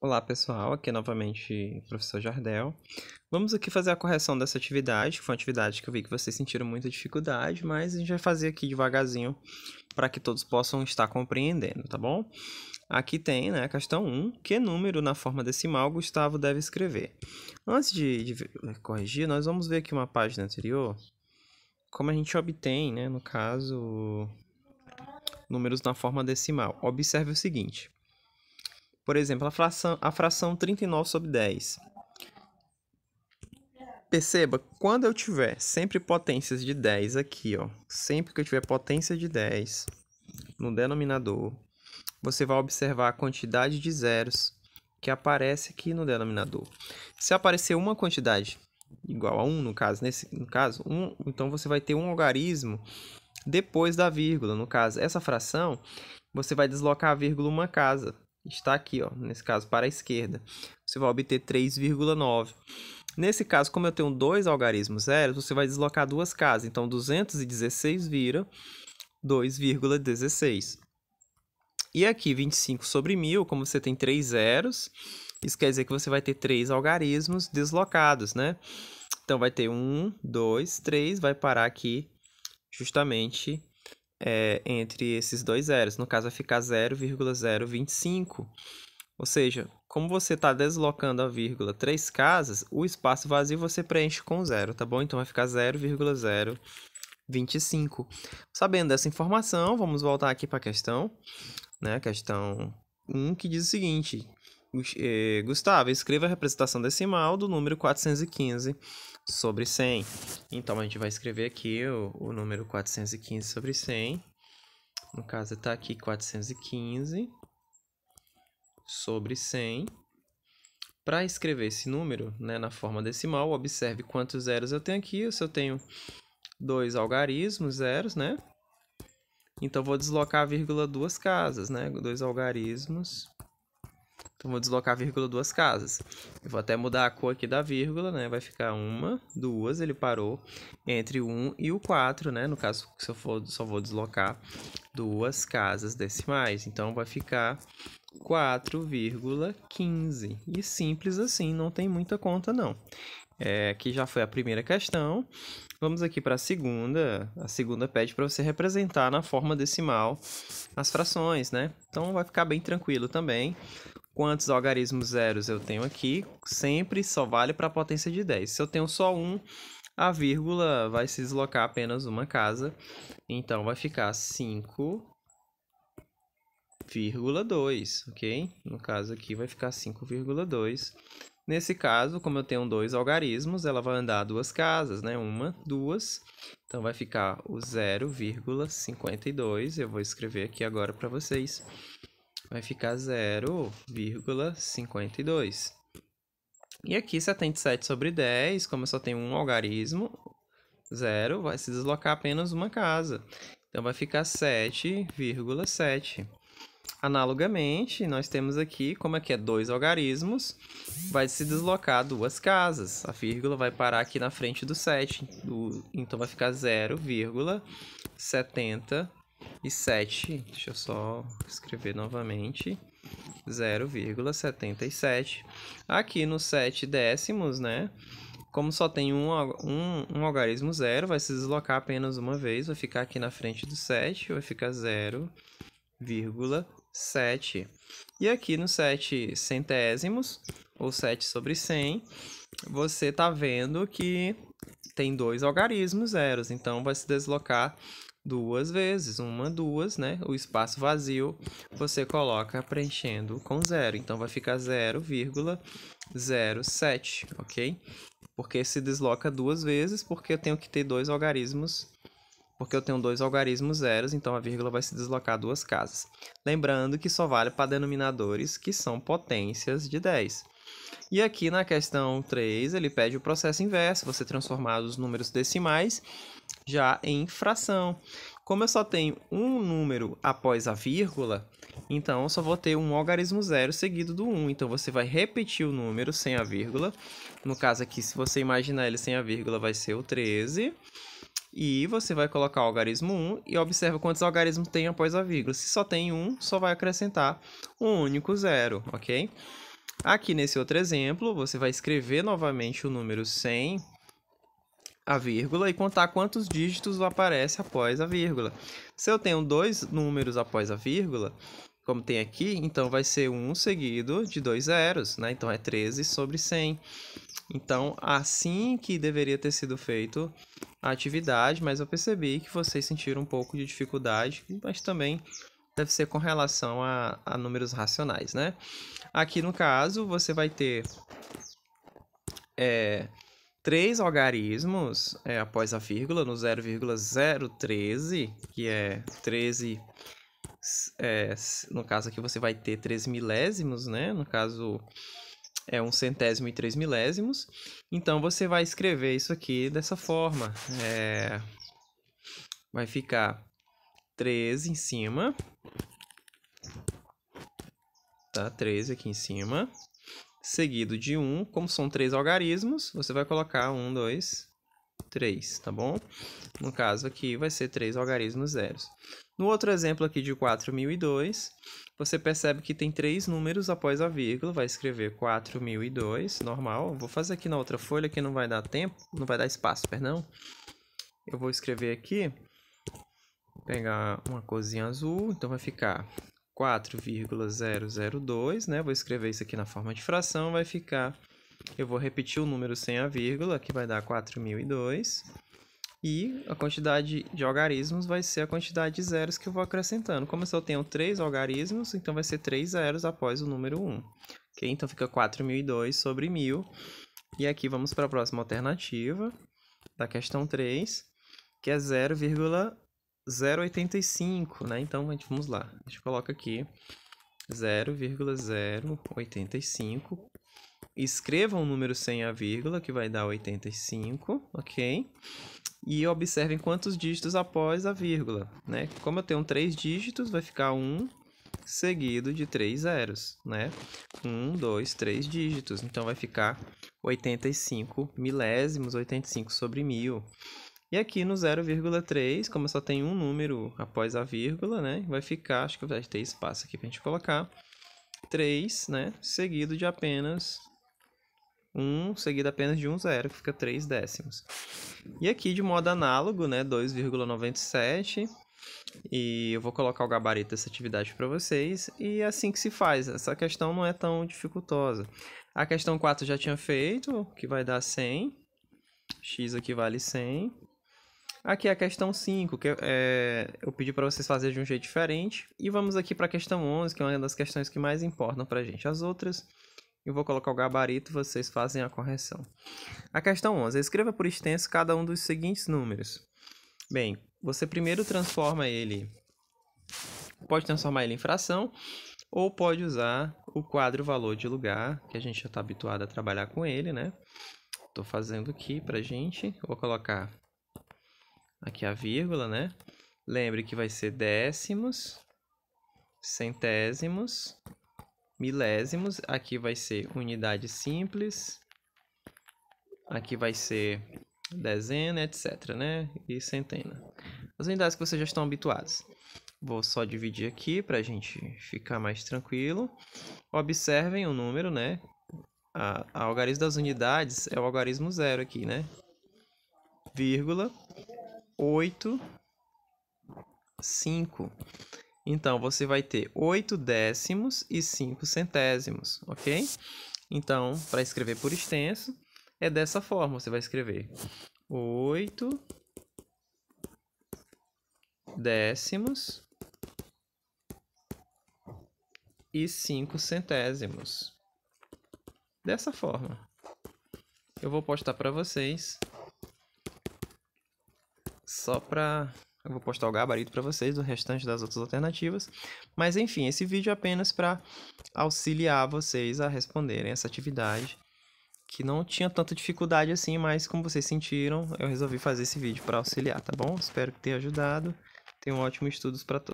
Olá pessoal, aqui é novamente o professor Jardel. Vamos aqui fazer a correção dessa atividade, que foi uma atividade que eu vi que vocês sentiram muita dificuldade, mas a gente vai fazer aqui devagarzinho para que todos possam estar compreendendo, tá bom? Aqui tem, né, a questão 1, que número na forma decimal Gustavo deve escrever? Antes de corrigir, nós vamos ver aqui uma página anterior, como a gente obtém, né, no caso, números na forma decimal. Observe o seguinte. Por exemplo, a fração 39 sobre 10. Perceba, quando eu tiver sempre potências de 10 aqui, ó, sempre que eu tiver potência de 10 no denominador, você vai observar a quantidade de zeros que aparece aqui no denominador. Se aparecer uma quantidade igual a 1, no caso, 1, então você vai ter um algarismo depois da vírgula. No caso, essa fração, você vai deslocar a vírgula uma casa. Está aqui, ó, nesse caso, para a esquerda. Você vai obter 3,9. Nesse caso, como eu tenho dois algarismos zeros, você vai deslocar duas casas. Então, 216 vira 2,16. E aqui, 25 sobre 1000, como você tem 3 zeros, isso quer dizer que você vai ter 3 algarismos deslocados, né? Então, vai ter 1, 2, 3, vai parar aqui justamente entre esses dois zeros. No caso, vai ficar 0,025. Ou seja, como você está deslocando a vírgula 3 casas, o espaço vazio você preenche com zero, tá bom? Então, vai ficar 0,025. Sabendo dessa informação, vamos voltar aqui para a questão, né? Questão 1, que diz o seguinte. Gustavo, escreva a representação decimal do número 415 sobre 100. Então, a gente vai escrever aqui o número 415 sobre 100. No caso, está aqui 415 sobre 100. Para escrever esse número, né, na forma decimal, observe quantos zeros eu tenho aqui. Se eu tenho dois algarismos zeros, né? Então, vou deslocar a vírgula duas casas, né? Dois algarismos. Então, vou deslocar a vírgula duas casas. Eu vou até mudar a cor aqui da vírgula, né? Vai ficar uma, duas, ele parou entre o 1 e o 4, né? No caso, se eu for, só vou deslocar duas casas decimais. Então, vai ficar 4,15. E simples assim, não tem muita conta, não. Aqui já foi a primeira questão. Vamos aqui para a segunda. A segunda pede para você representar na forma decimal as frações, né? Então, vai ficar bem tranquilo também. Quantos algarismos zeros eu tenho aqui? Sempre só vale para a potência de 10. Se eu tenho só um, a vírgula vai se deslocar apenas uma casa. Então, vai ficar 5,2, ok? No caso aqui vai ficar 5,2. Nesse caso, como eu tenho dois algarismos, ela vai andar duas casas, né? Uma, duas. Então, vai ficar o 0,52. Eu vou escrever aqui agora para vocês. Vai ficar 0,52. E aqui 77 sobre 10, como eu só tenho um algarismo, 0, vai se deslocar apenas uma casa. Então, vai ficar 7,7. Analogamente, nós temos aqui, como aqui é dois algarismos, vai se deslocar duas casas. A vírgula vai parar aqui na frente do 7. Então, vai ficar 0,77. Deixa eu só escrever novamente. 0,77. Aqui no 7 décimos, né? Como só tem um algarismo zero, vai se deslocar apenas uma vez. Vai ficar aqui na frente do 7. Vai ficar 0,7. E aqui no 7 centésimos, ou 7 sobre 100, você está vendo que tem dois algarismos zeros. Então, vai se deslocar duas vezes, uma, duas, né? O espaço vazio você coloca preenchendo com zero. Então, vai ficar 0,07, ok? Porque se desloca duas vezes, porque eu tenho que ter dois algarismos. Porque eu tenho dois algarismos zeros, então a vírgula vai se deslocar duas casas. Lembrando que só vale para denominadores que são potências de 10. E aqui na questão 3, ele pede o processo inverso, você transformar os números decimais já em fração. Como eu só tenho um número após a vírgula, então eu só vou ter um algarismo zero seguido do 1. Então, você vai repetir o número sem a vírgula. No caso aqui, se você imaginar ele sem a vírgula, vai ser o 13. E você vai colocar o algarismo 1 e observa quantos algarismos tem após a vírgula. Se só tem um, só vai acrescentar um único zero, ok? Aqui nesse outro exemplo, você vai escrever novamente o número sem a vírgula e contar quantos dígitos aparece após a vírgula. Se eu tenho dois números após a vírgula, como tem aqui, então vai ser 1 seguido de 2 zeros, né? Então é 13 sobre 100. Então, assim que deveria ter sido feito a atividade, mas eu percebi que vocês sentiram um pouco de dificuldade, mas também deve ser com relação a números racionais, né? Aqui no caso, você vai ter 3 algarismos após a vírgula, no 0,013, que é 13, no caso aqui você vai ter 13 milésimos, né? No caso é 1 centésimo e 3 milésimos. Então você vai escrever isso aqui dessa forma. Vai ficar 13 em cima, tá? 13 aqui em cima, seguido de 1, como são 3 algarismos, você vai colocar 1, 2, 3, tá bom? No caso aqui vai ser 3 algarismos zeros. No outro exemplo aqui de 4002, você percebe que tem 3 números após a vírgula, vai escrever 4002, normal. Vou fazer aqui na outra folha que não vai dar tempo, não vai dar espaço, perdão. Eu vou escrever aqui, pegar uma corzinha azul, então vai ficar 4,002, né? Vou escrever isso aqui na forma de fração, vai ficar... Eu vou repetir o número sem a vírgula, que vai dar 4002. E a quantidade de algarismos vai ser a quantidade de zeros que eu vou acrescentando. Como eu só tenho 3 algarismos, então vai ser 3 zeros após o número 1. Ok? Então fica 4002 sobre 1000. E aqui vamos para a próxima alternativa da questão 3, que é 0,085, né? Então, vamos lá. A gente coloca aqui 0,085. Escreva um número sem a vírgula, que vai dar 85, ok? E observem quantos dígitos após a vírgula, né? Como eu tenho 3 dígitos, vai ficar 1 seguido de 3 zeros, né? 1, 2, 3 dígitos. Então, vai ficar 85 milésimos, 85 sobre 1000. E aqui no 0,3, como eu só tenho um número após a vírgula, né? Vai ficar, acho que vai ter espaço aqui para a gente colocar, 3, né? Seguido de apenas 1, seguido apenas de um zero, que fica 3 décimos. E aqui, de modo análogo, né? 2,97. E eu vou colocar o gabarito dessa atividade para vocês. E é assim que se faz. Essa questão não é tão dificultosa. A questão 4 já tinha feito, que vai dar 100. X aqui vale 100. Aqui é a questão 5, que eu pedi para vocês fazerem de um jeito diferente. E vamos aqui para a questão 11, que é uma das questões que mais importam para a gente. As outras, eu vou colocar o gabarito e vocês fazem a correção. A questão 11. Escreva por extenso cada um dos seguintes números. Bem, você primeiro transforma ele... Pode transformar ele em fração, ou pode usar o quadro valor de lugar, que a gente já está habituado a trabalhar com ele, né? Estou fazendo aqui para a gente. Vou colocar aqui a vírgula, né? Lembre que vai ser décimos, centésimos, milésimos. Aqui vai ser unidade simples. Aqui vai ser dezena, etc, né? E centena. As unidades que vocês já estão habituados. Vou só dividir aqui para a gente ficar mais tranquilo. Observem o número, né? A algarismo das unidades é o algarismo 0 aqui, né? Vírgula 8, 5. Então, você vai ter 8 décimos e 5 centésimos, ok? Então, para escrever por extenso, é dessa forma. Você vai escrever 8 décimos e 5 centésimos. Dessa forma. Eu vou postar para vocês. Eu vou postar o gabarito para vocês do restante das outras alternativas. Mas, enfim, esse vídeo é apenas para auxiliar vocês a responderem essa atividade, que não tinha tanta dificuldade assim, mas como vocês sentiram, eu resolvi fazer esse vídeo para auxiliar, tá bom? Espero que tenha ajudado. Tenham ótimos estudos para todos.